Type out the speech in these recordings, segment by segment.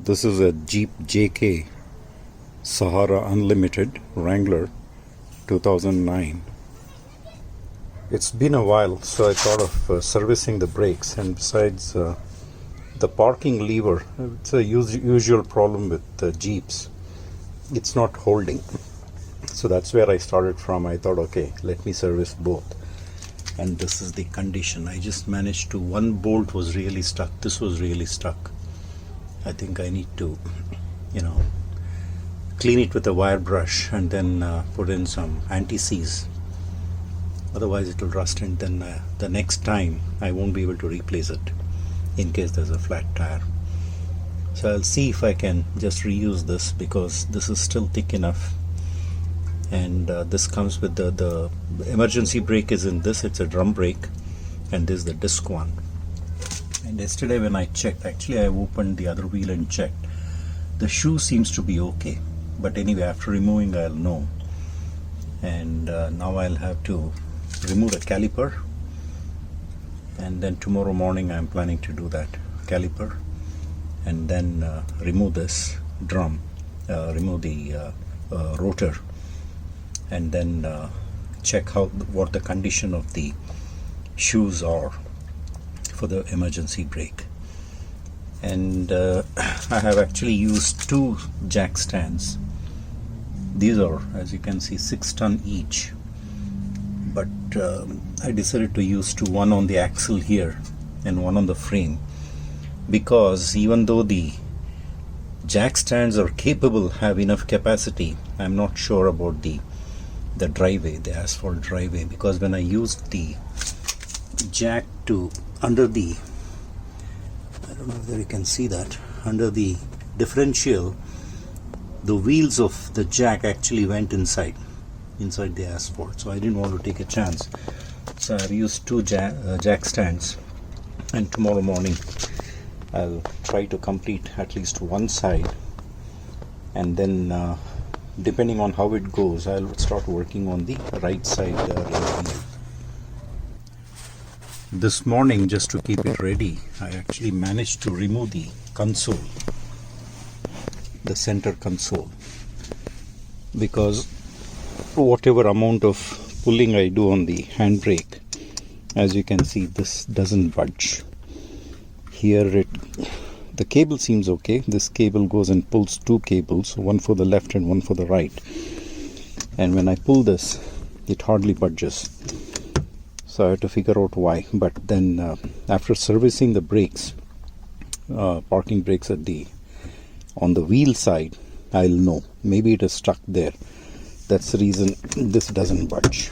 This is a Jeep JK Sahara Unlimited Wrangler 2009. It's been a while, so I thought of servicing the brakes, and besides the parking lever, it's a usual problem with Jeeps. It's not holding. So that's where I started from. I thought, okay, let me service both. And this is the condition. I just managed to, one bolt was really stuck. This was really stuck. I think I need to, clean it with a wire brush and then put in some anti-seize. Otherwise it will rust, and then the next time I won't be able to replace it in case there's a flat tire. So I'll see if I can just reuse this, because this is still thick enough. And this comes with the emergency brake is in this. It's a drum brake, and this is the disc one. And yesterday when I checked, actually I opened the other wheel and checked. The shoe seems to be okay, but anyway, after removing I'll know. And now I'll have to remove the caliper, and then tomorrow morning I'm planning to do that caliper, and then remove this drum, remove the rotor, and then check what the condition of the shoes are for the emergency brake. And I have actually used two jack stands. These are, as you can see, 6 ton each, but I decided to use two, one on the axle here and one on the frame, because even though the jack stands are capable, have enough capacity, I'm not sure about the driveway, the asphalt driveway, because when I used the jack to under the, I don't know whether you can see that, under the differential, the wheels of the jack actually went inside the asphalt, so I didn't want to take a chance. So I've used two jack stands, and tomorrow morning I'll try to complete at least one side, and then depending on how it goes, I'll start working on the right side rear wheel. This morning, just to keep it ready, I actually managed to remove the console, the center console, because whatever amount of pulling I do on the handbrake, as you can see, this doesn't budge. Here the cable seems okay. This cable goes and pulls two cables, one for the left and one for the right, and when I pull this, it hardly budges. So I have to figure out why. But then after servicing the brakes, parking brakes on the wheel side, I'll know. Maybe it is stuck there. That's the reason this doesn't budge.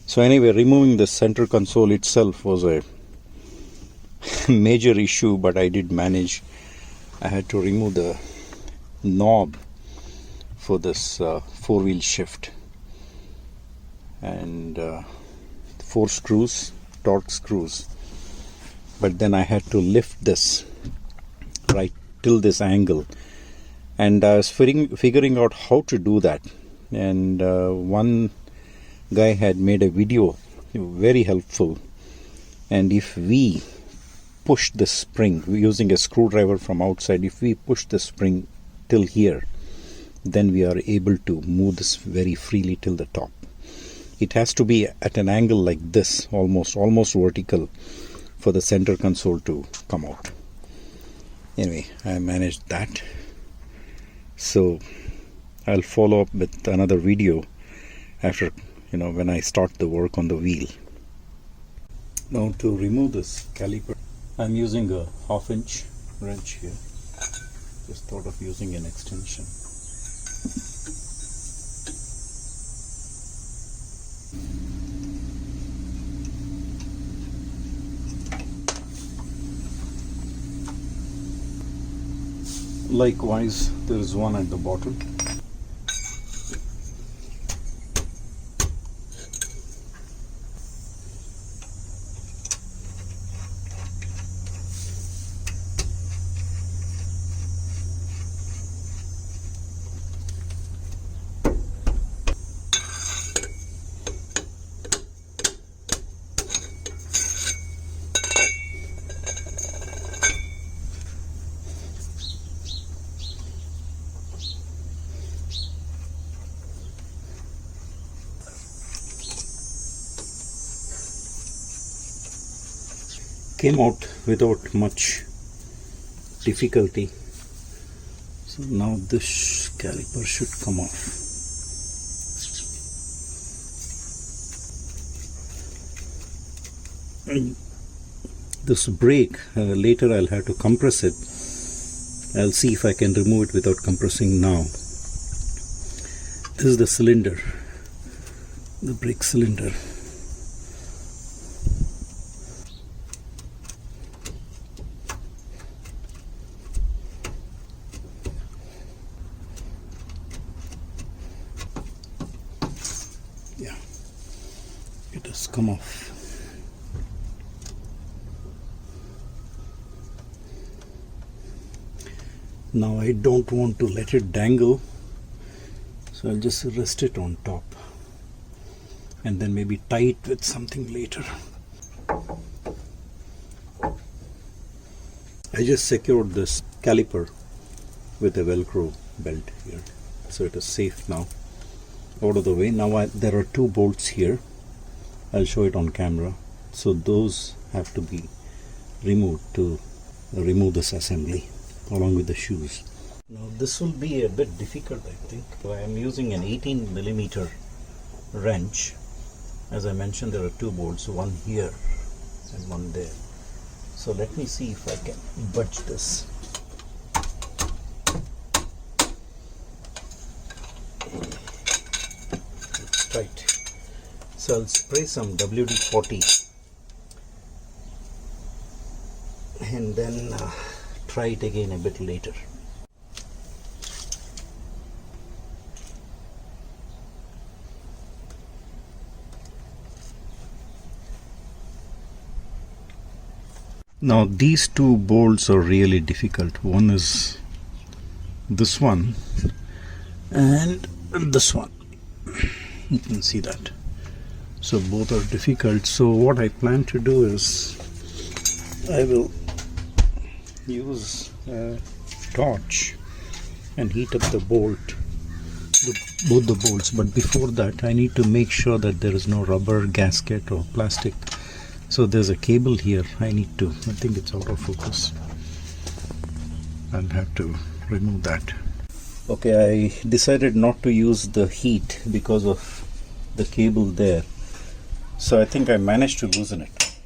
So anyway, removing the center console itself was a major issue, but I did manage. I had to remove the knob for this four-wheel shift, and 4 screws, torque screws, but then I had to lift this right till this angle, and I was figuring out how to do that. And one guy had made a video, very helpful, and if we push the spring using a screwdriver from outside, if we push the spring till here, then we are able to move this very freely till the top. It has to be at an angle like this, almost vertical, for the center console to come out. Anyway, I managed that. So I'll follow up with another video after, when I start the work on the wheel. Now to remove this caliper, I'm using a 1/2-inch wrench here. Just thought of using an extension. Likewise, there is one at the bottom. came out without much difficulty. So now this caliper should come off. This brake, later I'll have to compress it. I'll see if I can remove it without compressing now. This is the cylinder, the brake cylinder. Yeah, it has come off. Now I don't want to let it dangle, so I'll just rest it on top and then maybe tie it with something later. I just secured this caliper with a velcro belt here, so it is safe now, out of the way. Now there are two bolts here. I'll show it on camera. So those have to be removed to remove this assembly along with the shoes. Now this will be a bit difficult, I think. I am using an 18mm wrench. As I mentioned, there are two bolts, one here and one there. So let me see if I can budge this. It's tight. So I'll spray some WD-40 and then try it again a bit later. Now these two bolts are really difficult. One is this one and this one. You can see that. So both are difficult. So what I plan to do is I will use a torch and heat up the bolt, both the bolts. But before that I need to make sure that there is no rubber gasket or plastic. So there's a cable here. I think it's out of focus. I'll have to remove that. Okay, I decided not to use the heat because of the cable there. So I think I managed to loosen it.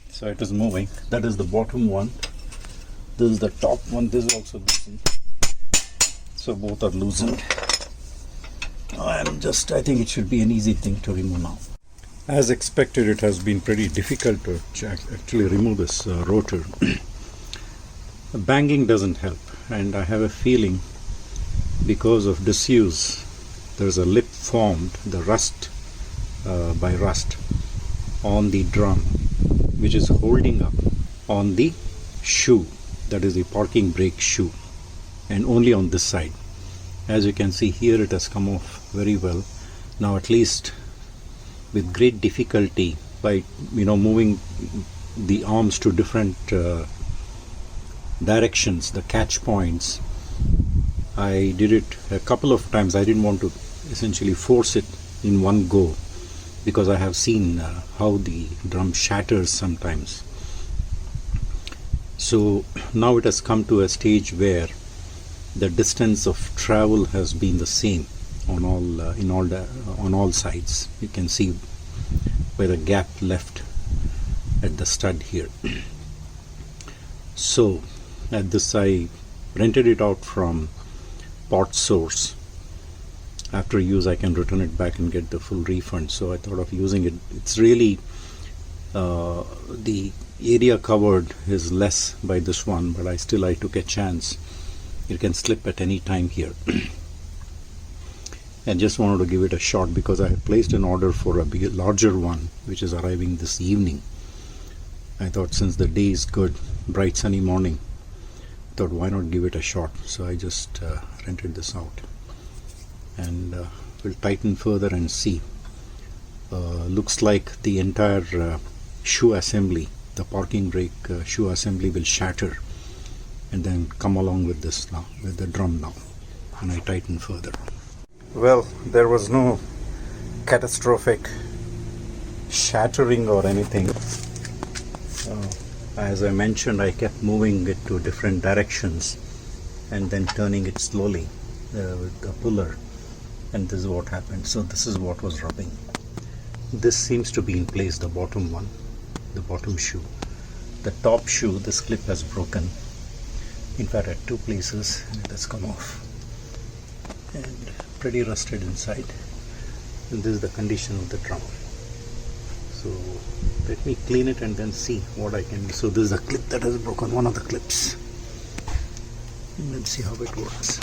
So it is moving. That is the bottom one. This is the top one. This is also loosened. So both are loosened. I think it should be an easy thing to remove now. As expected, it has been pretty difficult to actually remove this rotor. The banging doesn't help, and I have a feeling because of disuse there's a lip formed, the rust by rust on the drum, which is holding up on the shoe, that is the parking brake shoe, and only on this side. As you can see here, it has come off very well. Now at least with great difficulty, by moving the arms to different directions, the catch points, I did it a couple of times. I didn't want to essentially force it in one go because I have seen how the drum shatters sometimes. So now it has come to a stage where the distance of travel has been the same on all sides. You can see by the gap left at the stud here. So at this, I rented it out from Pot Source. After use I can return it back and get the full refund, so I thought of using it. It's really the area covered is less by this one, but I took a chance. It can slip at any time here. I just wanted to give it a shot because I have placed an order for a larger one which is arriving this evening. I thought since the day is good, bright sunny morning, I thought why not give it a shot. So I just rented this out, and we'll tighten further and see. Looks like the entire shoe assembly, the parking brake shoe assembly, will shatter and then come along with this now, with the drum now, and I tighten further. Well, there was no catastrophic shattering or anything. As I mentioned, I kept moving it to different directions and then turning it slowly with the puller, and this is what happened. So this is what was rubbing. This seems to be in place, the bottom one, the bottom shoe. The top shoe, this clip has broken, in fact at two places, and it has come off and pretty rusted inside. And this is the condition of the drum. So let me clean it and then see what I can do. So this is a clip that has broken, one of the clips. And let's see how it works.